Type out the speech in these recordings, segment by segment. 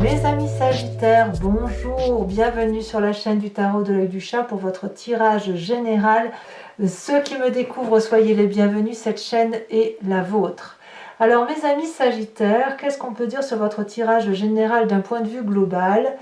Mes amis Sagittaires, bonjour, bienvenue sur la chaîne du tarot de l'œil du chat pour votre tirage général. Ceux qui me découvrent, soyez les bienvenus, cette chaîne est la vôtre. Alors mes amis Sagittaires, qu'est-ce qu'on peut dire sur votre tirage général d'un point de vue global?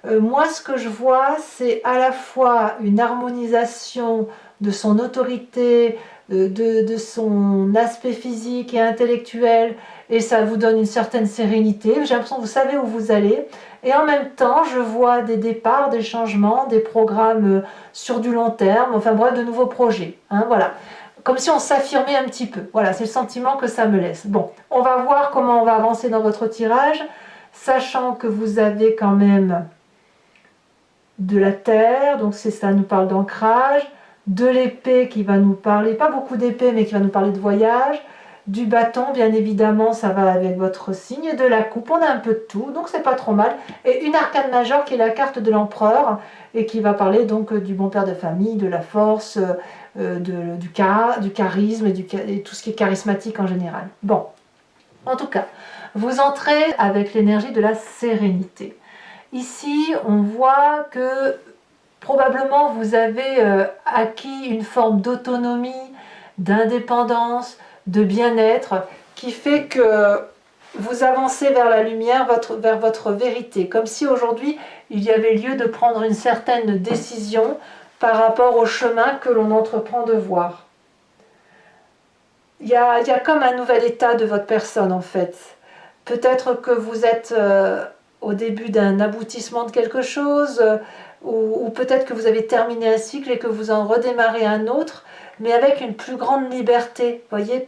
Moi ce que je vois, c'est à la fois une harmonisation de son autorité, de son aspect physique et intellectuel, et ça vous donne une certaine sérénité. J'ai l'impression que vous savez où vous allez, et en même temps je vois des départs, des changements, des programmes sur du long terme, enfin bref, de nouveaux projets, hein, voilà, comme si on s'affirmait un petit peu. Voilà, c'est le sentiment que ça me laisse. Bon, on va voir comment on va avancer dans votre tirage, sachant que vous avez quand même de la terre, donc c'est ça, nous parle d'ancrage, de l'épée qui va nous parler, pas beaucoup d'épée, mais qui va nous parler de voyage, du bâton, bien évidemment, ça va avec votre signe, de la coupe, on a un peu de tout, donc c'est pas trop mal, et une arcane majeure qui est la carte de l'empereur, et qui va parler donc du bon père de famille, de la force, du charisme, et tout ce qui est charismatique en général. Bon, en tout cas, vous entrez avec l'énergie de la sérénité. Ici, on voit que probablement vous avez acquis une forme d'autonomie, d'indépendance, de bien-être qui fait que vous avancez vers la lumière, vers votre vérité, comme si aujourd'hui il y avait lieu de prendre une certaine décision par rapport au chemin que l'on entreprend de voir. Il y a comme un nouvel état de votre personne en fait. Peut-être que vous êtes au début d'un aboutissement de quelque chose, ou peut-être que vous avez terminé un cycle et que vous en redémarrez un autre, mais avec une plus grande liberté, voyez,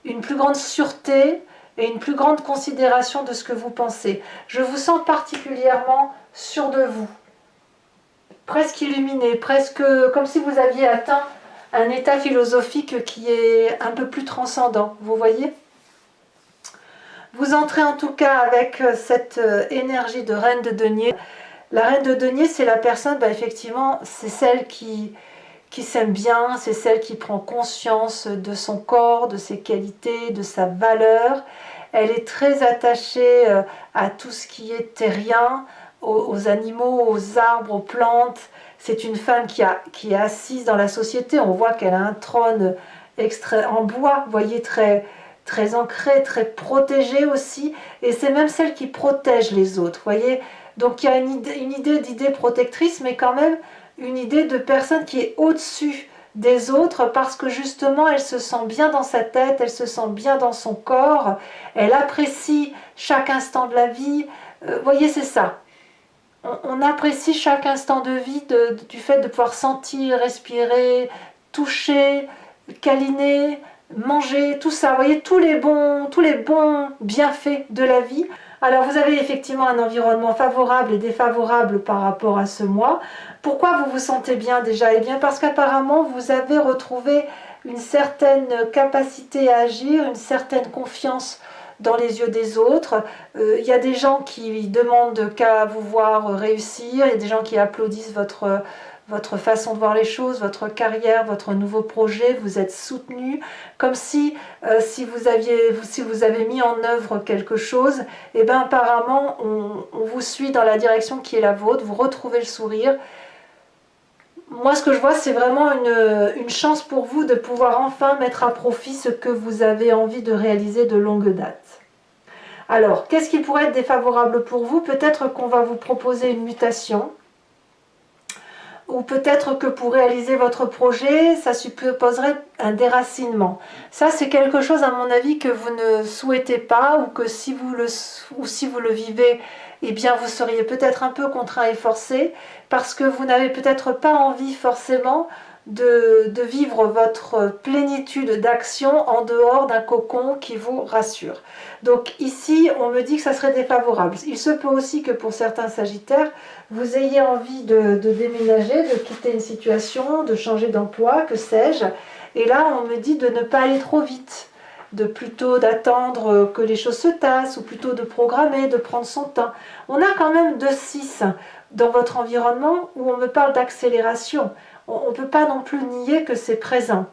une plus grande sûreté et une plus grande considération de ce que vous pensez. Je vous sens particulièrement sûr de vous, presque illuminé, presque comme si vous aviez atteint un état philosophique qui est un peu plus transcendant, vous voyez ? Vous entrez en tout cas avec cette énergie de reine de denier. La reine de denier, c'est la personne, effectivement, c'est celle qui s'aime bien, c'est celle qui prend conscience de son corps, de ses qualités, de sa valeur. Elle est très attachée à tout ce qui est terrien, aux animaux, aux arbres, aux plantes. C'est une femme qui est assise dans la société. On voit qu'elle a un trône extrait en bois, vous voyez, très ancré, très protégé aussi. Et c'est même celle qui protège les autres, vous voyez. Donc il y a une idée d'idée protectrice, mais quand même une idée de personne qui est au-dessus des autres parce que justement elle se sent bien dans sa tête, elle se sent bien dans son corps, elle apprécie chaque instant de la vie. Vous voyez, c'est ça. On apprécie chaque instant de vie du fait de pouvoir sentir, respirer, toucher, câliner, manger, tout ça. Vous voyez, tous les bons bienfaits de la vie. Alors vous avez effectivement un environnement favorable et défavorable par rapport à ce mois. Pourquoi vous vous sentez bien déjà? Eh bien parce qu'apparemment vous avez retrouvé une certaine capacité à agir, une certaine confiance dans les yeux des autres. Il y a des gens qui demandent qu'à vous voir réussir, il y a des gens qui applaudissent votre façon de voir les choses, votre carrière, votre nouveau projet, vous êtes soutenu, comme si vous avez mis en œuvre quelque chose, et bien apparemment on vous suit dans la direction qui est la vôtre, vous retrouvez le sourire. Moi ce que je vois, c'est vraiment une chance pour vous de pouvoir enfin mettre à profit ce que vous avez envie de réaliser de longue date. Alors, qu'est-ce qui pourrait être défavorable pour vous? Peut-être qu'on va vous proposer une mutation, ou peut-être que pour réaliser votre projet, ça supposerait un déracinement. Ça, c'est quelque chose, à mon avis, que vous ne souhaitez pas, ou que si vous le vivez, eh bien, vous seriez peut-être un peu contraint et forcé, parce que vous n'avez peut-être pas envie forcément de vivre votre plénitude d'action en dehors d'un cocon qui vous rassure. Donc ici, on me dit que ça serait défavorable. Il se peut aussi que pour certains Sagittaires, vous ayez envie de déménager, de quitter une situation, de changer d'emploi, que sais-je. Et là, on me dit de ne pas aller trop vite, de plutôt d'attendre que les choses se tassent, ou plutôt de programmer, de prendre son temps. On a quand même 2-6 dans votre environnement où on me parle d'accélération. On ne peut pas non plus nier que c'est présent.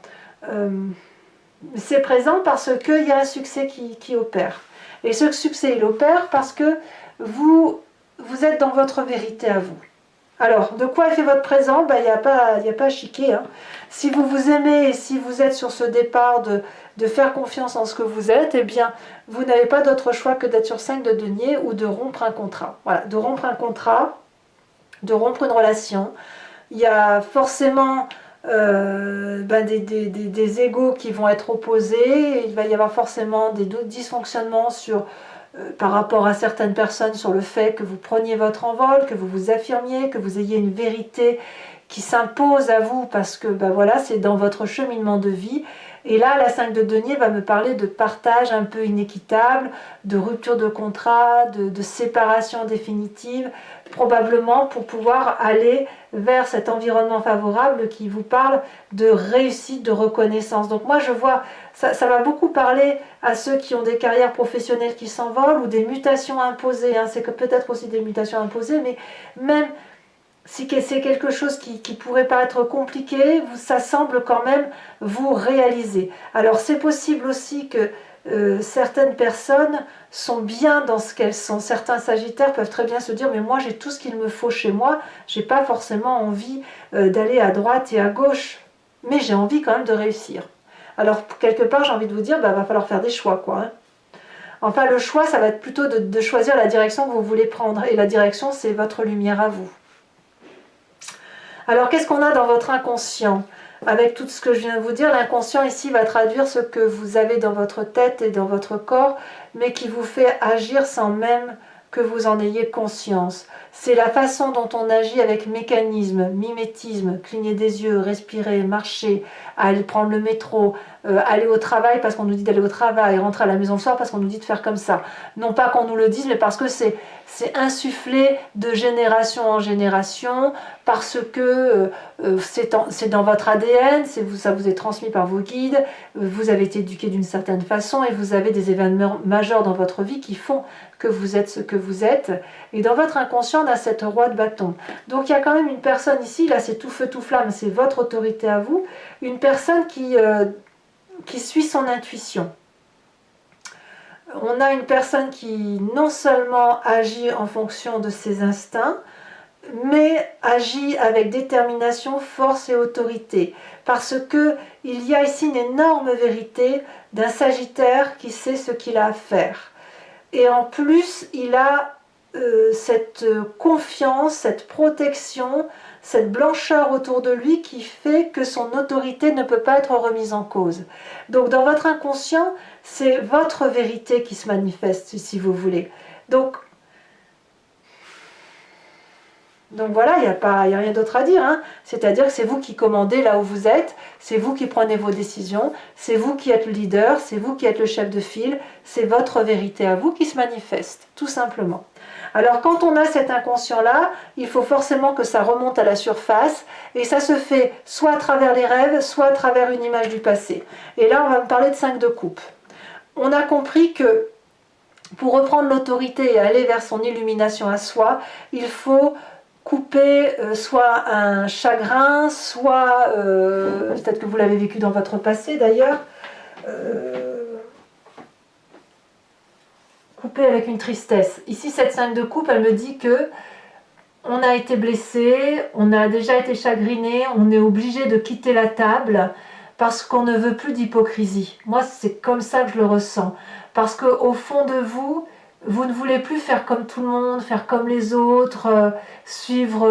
C'est présent parce qu'il y a un succès qui opère. Et ce succès, il opère parce que vous êtes dans votre vérité à vous. Alors, de quoi est fait votre présent? Ben, il n'y a pas à chiquer. Hein. Si vous vous aimez et si vous êtes sur ce départ de faire confiance en ce que vous êtes, eh bien, vous n'avez pas d'autre choix que d'être sur 5 de denier ou de rompre un contrat. Voilà, de rompre un contrat, de rompre une relation. Il y a forcément des égos qui vont être opposés. Il va y avoir forcément des dysfonctionnements par rapport à certaines personnes sur le fait que vous preniez votre envol, que vous vous affirmiez, que vous ayez une vérité qui s'impose à vous parce que voilà, c'est dans votre cheminement de vie. Et là, la 5 de denier va me parler de partage un peu inéquitable, de rupture de contrat, de séparation définitive, probablement pour pouvoir aller vers cet environnement favorable qui vous parle de réussite, de reconnaissance. Donc moi je vois, ça va beaucoup parler à ceux qui ont des carrières professionnelles qui s'envolent ou des mutations imposées. Hein. C'est peut-être aussi des mutations imposées, mais même si c'est quelque chose qui pourrait paraître compliqué, ça semble quand même vous réaliser. Alors c'est possible aussi que certaines personnes sont bien dans ce qu'elles sont. Certains sagittaires peuvent très bien se dire mais moi j'ai tout ce qu'il me faut chez moi, j'ai pas forcément envie d'aller à droite et à gauche, mais j'ai envie quand même de réussir. Alors quelque part j'ai envie de vous dire va falloir faire des choix quoi. Hein. Enfin le choix ça va être plutôt de choisir la direction que vous voulez prendre et la direction c'est votre lumière à vous. Alors qu'est-ce qu'on a dans votre inconscient? Avec tout ce que je viens de vous dire, l'inconscient ici va traduire ce que vous avez dans votre tête et dans votre corps, mais qui vous fait agir sans même que vous en ayez conscience. C'est la façon dont on agit avec mécanisme, mimétisme, cligner des yeux, respirer, marcher, aller prendre le métro, aller au travail parce qu'on nous dit d'aller au travail, rentrer à la maison le soir parce qu'on nous dit de faire comme ça. Non pas qu'on nous le dise, mais parce que c'est insufflé de génération en génération, parce que c'est dans votre ADN, ça vous est transmis par vos guides, vous avez été éduqué d'une certaine façon et vous avez des événements majeurs dans votre vie qui font que vous êtes ce que vous êtes. Et dans votre inconscient, on a cette roi de bâton. Donc il y a quand même une personne ici, là c'est tout feu tout flamme, c'est votre autorité à vous, une personne qui suit son intuition. On a une personne qui non seulement agit en fonction de ses instincts, mais agit avec détermination, force et autorité. Parce que il y a ici une énorme vérité d'un Sagittaire qui sait ce qu'il a à faire. Et en plus, il a cette confiance, cette protection, cette blancheur autour de lui qui fait que son autorité ne peut pas être remise en cause. Donc dans votre inconscient, c'est votre vérité qui se manifeste, si vous voulez. Donc voilà, il n'y a rien d'autre à dire. Hein. C'est-à-dire que c'est vous qui commandez là où vous êtes, c'est vous qui prenez vos décisions, c'est vous qui êtes le leader, c'est vous qui êtes le chef de file, c'est votre vérité à vous qui se manifeste, tout simplement. Alors quand on a cet inconscient-là, il faut forcément que ça remonte à la surface, et ça se fait soit à travers les rêves, soit à travers une image du passé. Et là, on va me parler de 5 de coupe. On a compris que pour reprendre l'autorité et aller vers son illumination à soi, il faut couper soit un chagrin, soit, peut-être que vous l'avez vécu dans votre passé d'ailleurs, couper avec une tristesse. Ici, cette 5 de coupe, elle me dit que on a été blessé, on a déjà été chagriné, on est obligé de quitter la table parce qu'on ne veut plus d'hypocrisie. Moi, c'est comme ça que je le ressens. Parce qu'au fond de vous, vous ne voulez plus faire comme tout le monde, faire comme les autres, suivre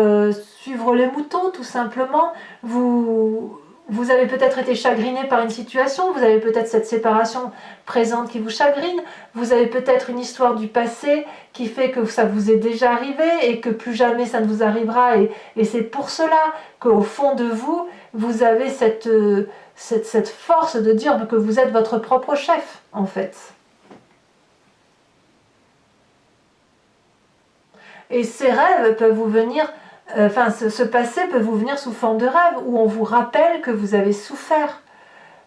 les moutons tout simplement. Vous avez peut-être été chagriné par une situation, vous avez peut-être cette séparation présente qui vous chagrine, vous avez peut-être une histoire du passé qui fait que ça vous est déjà arrivé et que plus jamais ça ne vous arrivera. Et c'est pour cela qu'au fond de vous, vous avez cette force de dire que vous êtes votre propre chef en fait. Et ces rêves peuvent vous venir, ce passé peut vous venir sous forme de rêve, où on vous rappelle que vous avez souffert,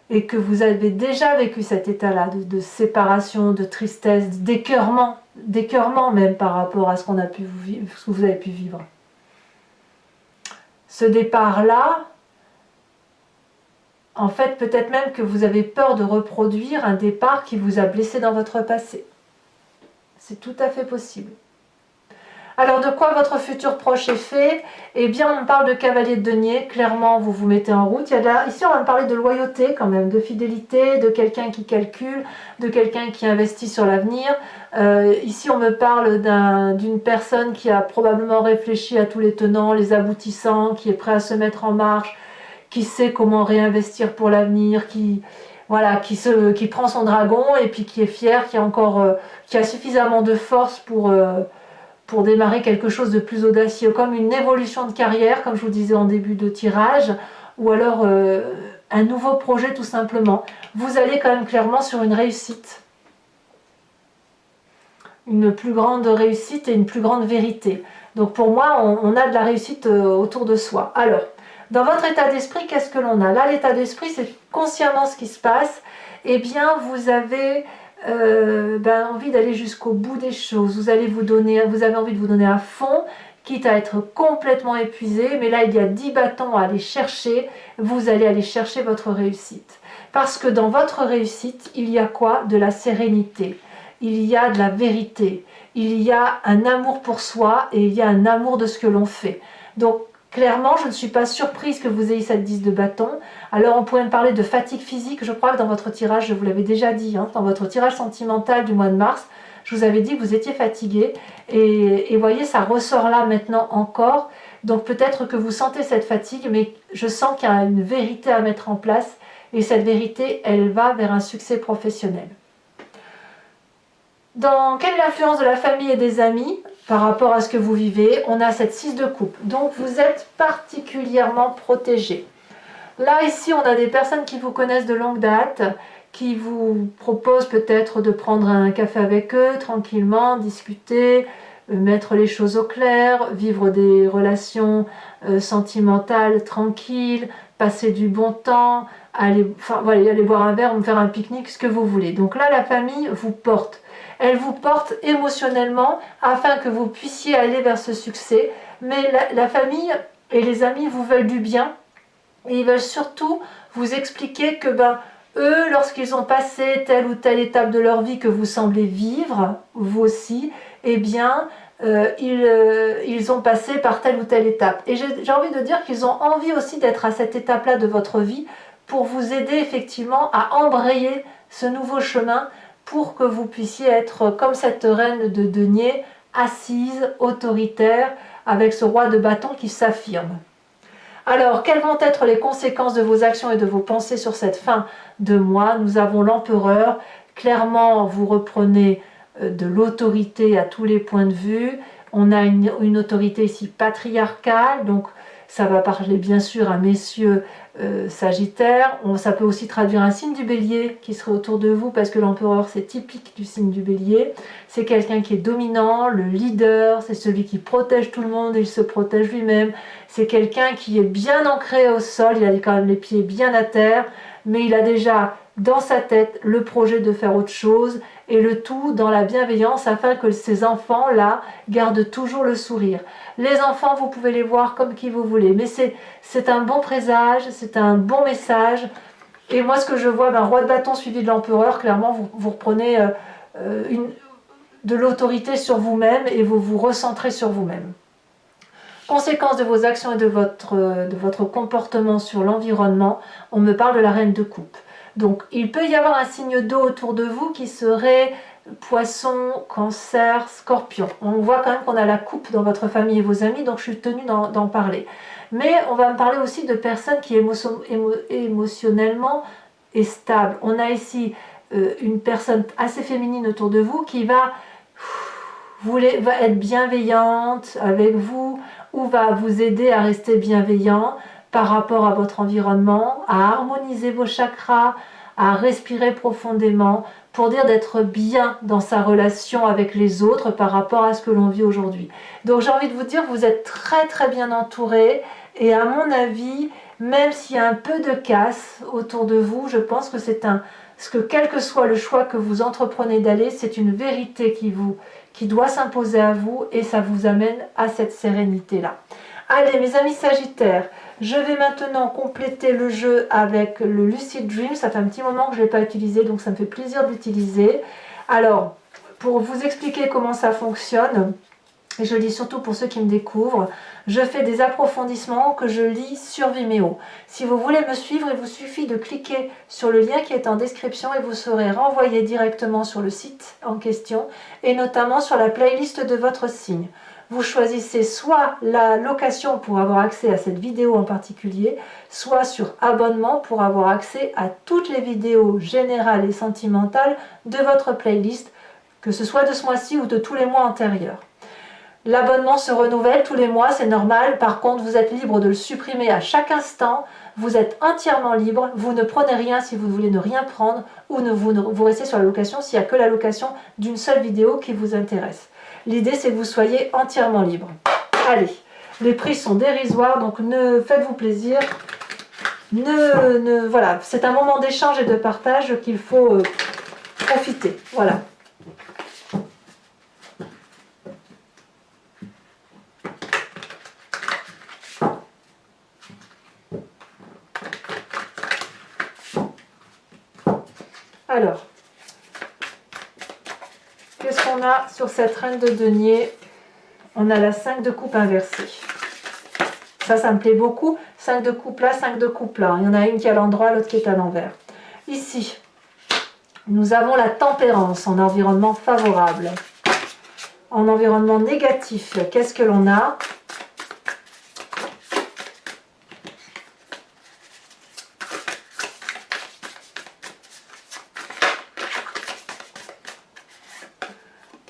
et que vous avez déjà vécu cet état-là, de séparation, de tristesse, d'écœurement même par rapport à ce que vous avez pu vivre. Ce départ-là, en fait, peut-être même que vous avez peur de reproduire un départ qui vous a blessé dans votre passé. C'est tout à fait possible. Alors, de quoi votre futur proche est fait? Eh bien, on parle de cavalier de denier. Clairement, vous vous mettez en route. Ici, on va parler de loyauté quand même, de fidélité, de quelqu'un qui calcule, de quelqu'un qui investit sur l'avenir. Ici, on me parle d'une personne qui a probablement réfléchi à tous les tenants, les aboutissants, qui est prêt à se mettre en marche, qui sait comment réinvestir pour l'avenir, voilà, qui prend son dragon et puis qui est fier, qui a suffisamment de force pour démarrer quelque chose de plus audacieux, comme une évolution de carrière, comme je vous disais en début de tirage, ou alors un nouveau projet tout simplement. Vous allez quand même clairement sur une réussite. Une plus grande réussite et une plus grande vérité. Donc pour moi, on a de la réussite autour de soi. Alors, dans votre état d'esprit, qu'est-ce que l'on a? Là, l'état d'esprit, c'est consciemment ce qui se passe. Eh bien, vous avez envie d'aller jusqu'au bout des choses. Vous avez envie de vous donner à fond, quitte à être complètement épuisé. Mais là, il y a 10 bâtons à aller chercher. Vous allez aller chercher votre réussite. Parce que dans votre réussite, il y a quoi? De la sérénité. Il y a de la vérité. Il y a un amour pour soi et il y a un amour de ce que l'on fait. Donc, clairement, je ne suis pas surprise que vous ayez cette 10 de bâton. Alors, on pourrait me parler de fatigue physique. Je crois que dans votre tirage, je vous l'avais déjà dit, dans votre tirage sentimental du mois de mars, je vous avais dit que vous étiez fatigué. Et voyez, ça ressort là maintenant encore. Donc, peut-être que vous sentez cette fatigue, mais je sens qu'il y a une vérité à mettre en place. Et cette vérité, elle va vers un succès professionnel. Quelle est l'influence de la famille et des amis par rapport à ce que vous vivez? On a cette 6 de coupe. Donc, vous êtes particulièrement protégé. Là, ici, on a des personnes qui vous connaissent de longue date, qui vous proposent peut-être de prendre un café avec eux, tranquillement, discuter, mettre les choses au clair, vivre des relations sentimentales tranquilles, passer du bon temps, aller boire un verre, faire un pique-nique, ce que vous voulez. Donc là, la famille vous porte. Elle vous porte émotionnellement afin que vous puissiez aller vers ce succès. Mais la famille et les amis vous veulent du bien. Et ils veulent surtout vous expliquer que eux, lorsqu'ils ont passé telle ou telle étape de leur vie que vous semblez vivre, vous aussi, eh bien, ils ont passé par telle ou telle étape. Et j'ai envie de dire qu'ils ont envie aussi d'être à cette étape-là de votre vie pour vous aider effectivement à embrayer ce nouveau chemin pour que vous puissiez être comme cette reine de denier, assise, autoritaire, avec ce roi de bâton qui s'affirme. Alors, quelles vont être les conséquences de vos actions et de vos pensées sur cette fin de mois? Nous avons l'empereur. Clairement, vous reprenez de l'autorité à tous les points de vue. On a une autorité ici patriarcale, donc ça va parler bien sûr à messieurs Sagittaires. Ça peut aussi traduire un signe du bélier qui serait autour de vous, parce que l'empereur, c'est typique du signe du bélier. C'est quelqu'un qui est dominant, le leader, c'est celui qui protège tout le monde et il se protège lui-même. C'est quelqu'un qui est bien ancré au sol, il a quand même les pieds bien à terre, mais il a déjà dans sa tête le projet de faire autre chose, et le tout dans la bienveillance afin que ces enfants-là gardent toujours le sourire. Les enfants, vous pouvez les voir comme qui vous voulez, mais c'est un bon présage, c'est un bon message. Et moi, ce que je vois, roi de bâton suivi de l'empereur, clairement, vous reprenez de l'autorité sur vous-même et vous vous recentrez sur vous-même. Conséquence de vos actions et de votre comportement sur l'environnement, on me parle de la reine de coupe. Donc, il peut y avoir un signe d'eau autour de vous qui serait Poisson, Cancer, Scorpion. On voit quand même qu'on a la coupe dans votre famille et vos amis, donc je suis tenue d'en parler. Mais on va me parler aussi de personnes qui émotionnellement est stable. On a ici une personne assez féminine autour de vous qui va être bienveillante avec vous ou va vous aider à rester bienveillant par rapport à votre environnement, à harmoniser vos chakras, à respirer profondément pour dire d'être bien dans sa relation avec les autres par rapport à ce que l'on vit aujourd'hui. Donc j'ai envie de vous dire, vous êtes très très bien entouré et à mon avis, même s'il y a un peu de casse autour de vous, je pense que quel que soit le choix que vous entreprenez d'aller, c'est une vérité qui doit s'imposer à vous et ça vous amène à cette sérénité-là. Allez mes amis Sagittaires, je vais maintenant compléter le jeu avec le Lucid Dream. Ça fait un petit moment que je ne l'ai pas utilisé, donc ça me fait plaisir d'utiliser. Alors, pour vous expliquer comment ça fonctionne, et je le dis surtout pour ceux qui me découvrent, je fais des approfondissements que je lis sur Vimeo. Si vous voulez me suivre, il vous suffit de cliquer sur le lien qui est en description et vous serez renvoyé directement sur le site en question et notamment sur la playlist de votre signe. Vous choisissez soit la location pour avoir accès à cette vidéo en particulier, soit sur abonnement pour avoir accès à toutes les vidéos générales et sentimentales de votre playlist, que ce soit de ce mois-ci ou de tous les mois antérieurs. L'abonnement se renouvelle tous les mois, c'est normal. Par contre, vous êtes libre de le supprimer à chaque instant. Vous êtes entièrement libre. Vous ne prenez rien si vous voulez ne rien prendre ou vous restez sur la location s'il n'y a que la location d'une seule vidéo qui vous intéresse. L'idée, c'est que vous soyez entièrement libre. Allez, les prix sont dérisoires, donc faites-vous plaisir. Voilà, c'est un moment d'échange et de partage qu'il faut profiter. Voilà. Alors, qu'est-ce qu'on a sur cette reine de denier? On a la 5 de coupe inversée. Ça me plaît beaucoup. 5 de coupe là, 5 de coupe là. Il y en a une qui est à l'endroit, l'autre qui est à l'envers. Ici, nous avons la tempérance en environnement favorable. En environnement négatif, qu'est-ce que l'on a?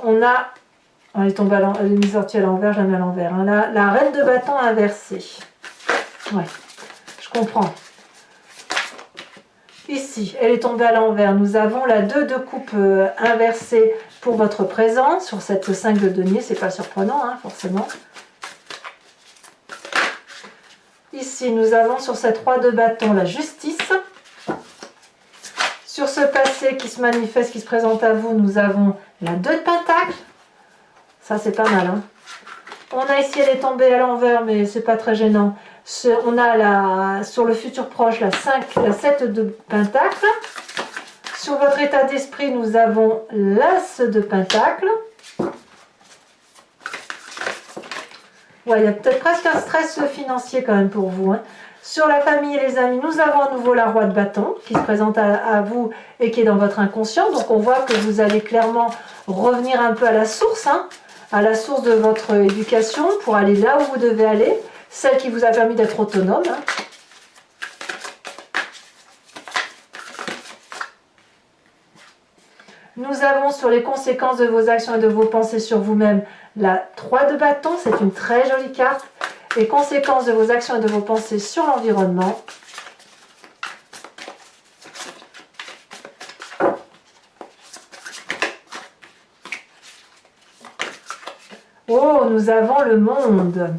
On a, elle est tombée elle est mise sortie à l'envers, je la mets à l'envers. Hein. La reine de bâton inversée. Ouais, je comprends. Ici, elle est tombée à l'envers. Nous avons la 2 de coupe inversée pour votre présent. Sur cette 5 de denier, c'est pas surprenant, hein, forcément. Ici, nous avons sur cette 3 de bâton la justice. Sur ce passé qui se manifeste, qui se présente à vous, nous avons la 2 de pentacle. Ça, c'est pas mal. Hein. On a ici, elle est tombée à l'envers, mais c'est pas très gênant. On a sur le futur proche la 7 de pentacle. Sur votre état d'esprit, nous avons l'as de pentacle. Ouais, il y a peut-être presque un stress financier quand même pour vous. Hein. Sur la famille et les amis, nous avons à nouveau la roi de bâton qui se présente à vous et qui est dans votre inconscient. Donc on voit que vous allez clairement revenir un peu à la source, hein, à la source de votre éducation pour aller là où vous devez aller, celle qui vous a permis d'être autonome. Hein. Nous avons sur les conséquences de vos actions et de vos pensées sur vous-même la 3 de bâton, c'est une très jolie carte. Les conséquences de vos actions et de vos pensées sur l'environnement. Oh, nous avons le monde.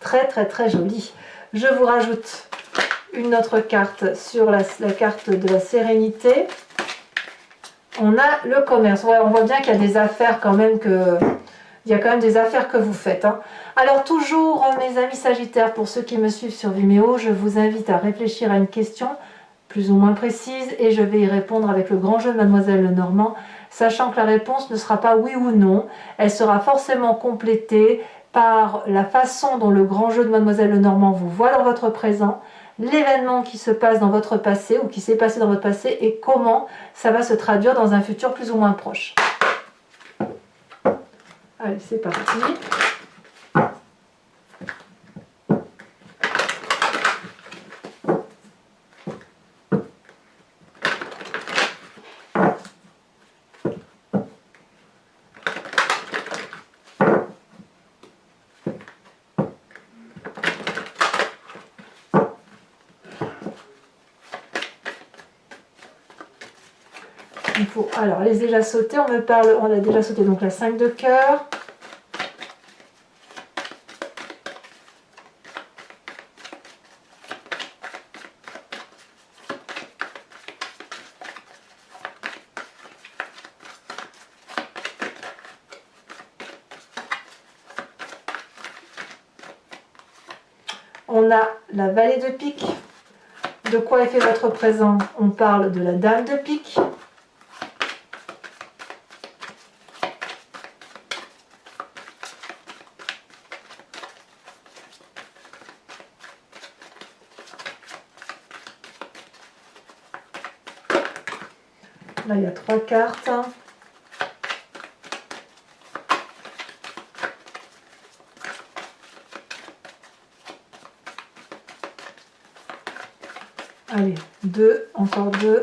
Très très très joli. Je vous rajoute une autre carte sur la carte de la sérénité. On a le commerce. Ouais, on voit bien qu'il y a des affaires quand même il y a quand même des affaires que vous faites. Hein. Alors toujours, mes amis Sagittaires, pour ceux qui me suivent sur Vimeo, je vous invite à réfléchir à une question plus ou moins précise et je vais y répondre avec le grand jeu de Mademoiselle Lenormand, sachant que la réponse ne sera pas oui ou non, elle sera forcément complétée par la façon dont le grand jeu de Mademoiselle Lenormand vous voit dans votre présent, l'événement qui se passe dans votre passé ou qui s'est passé dans votre passé et comment ça va se traduire dans un futur plus ou moins proche. Allez, c'est parti. Il faut, alors, elle est déjà sautée, on a déjà sauté donc la 5 de cœur. On a la vallée de pique. De quoi est fait votre présent? On parle de la dame de pique. Là, il y a 3 cartes. Allez, 2, encore 2.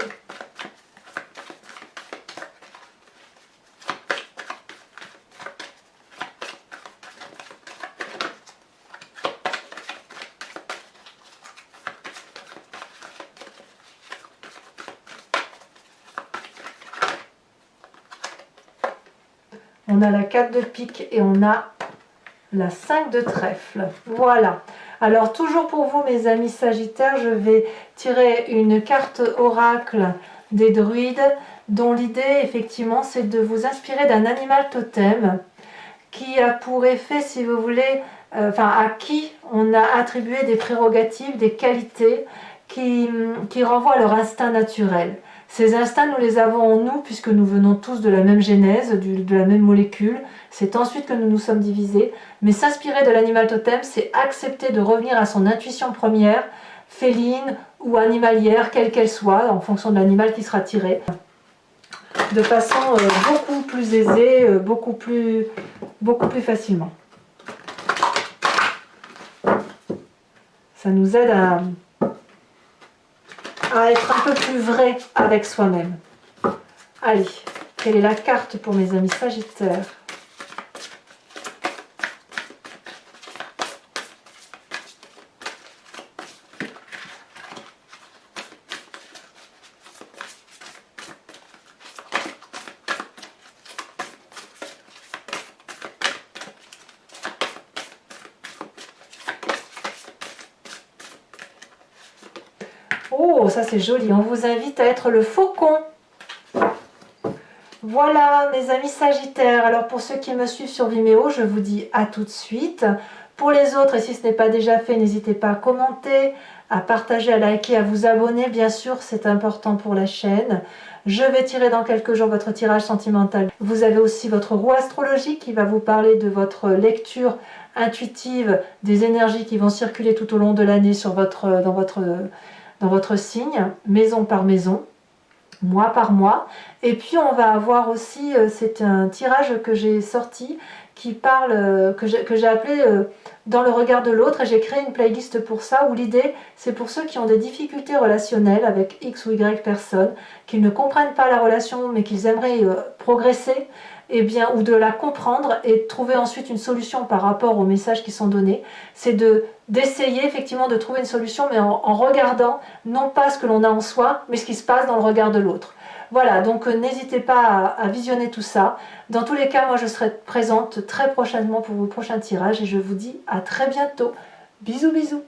On a la 4 de pique et on a la 5 de trèfle. Voilà. Alors, toujours pour vous, mes amis Sagittaires, je vais tirer une carte oracle des druides, dont l'idée, effectivement, c'est de vous inspirer d'un animal totem qui a pour effet, si vous voulez, à qui on a attribué des prérogatives, des qualités qui renvoient à leur instinct naturel. Ces instincts, nous les avons en nous puisque nous venons tous de la même genèse, de la même molécule. C'est ensuite que nous nous sommes divisés. Mais s'inspirer de l'animal totem, c'est accepter de revenir à son intuition première, féline ou animalière, quelle qu'elle soit, en fonction de l'animal qui sera tiré, de façon beaucoup plus aisée, beaucoup plus facilement. Ça nous aide à être un peu plus vrai avec soi-même. Allez, quelle est la carte pour mes amis Sagittaires? Oh, ça c'est joli. On vous invite à être le faucon. Voilà, mes amis Sagittaires. Alors pour ceux qui me suivent sur Vimeo, je vous dis à tout de suite. Pour les autres, et si ce n'est pas déjà fait, n'hésitez pas à commenter, à partager, à liker, à vous abonner. Bien sûr, c'est important pour la chaîne. Je vais tirer dans quelques jours votre tirage sentimental. Vous avez aussi votre roue astrologique qui va vous parler de votre lecture intuitive des énergies qui vont circuler tout au long de l'année dans votre signe, maison par maison, mois par mois. Et puis on va avoir aussi, c'est un tirage que j'ai sorti qui parle, que j'ai appelé dans le regard de l'autre, et j'ai créé une playlist pour ça, où l'idée c'est pour ceux qui ont des difficultés relationnelles avec X ou Y personnes, qui ne comprennent pas la relation mais qu'ils aimeraient progresser, et bien, ou de la comprendre et trouver ensuite une solution par rapport aux messages qui sont donnés. C'est d'essayer effectivement de trouver une solution, mais en regardant non pas ce que l'on a en soi, mais ce qui se passe dans le regard de l'autre. Voilà, donc n'hésitez pas à visionner tout ça. Dans tous les cas, moi je serai présente très prochainement pour vos prochains tirages et je vous dis à très bientôt. Bisous bisous.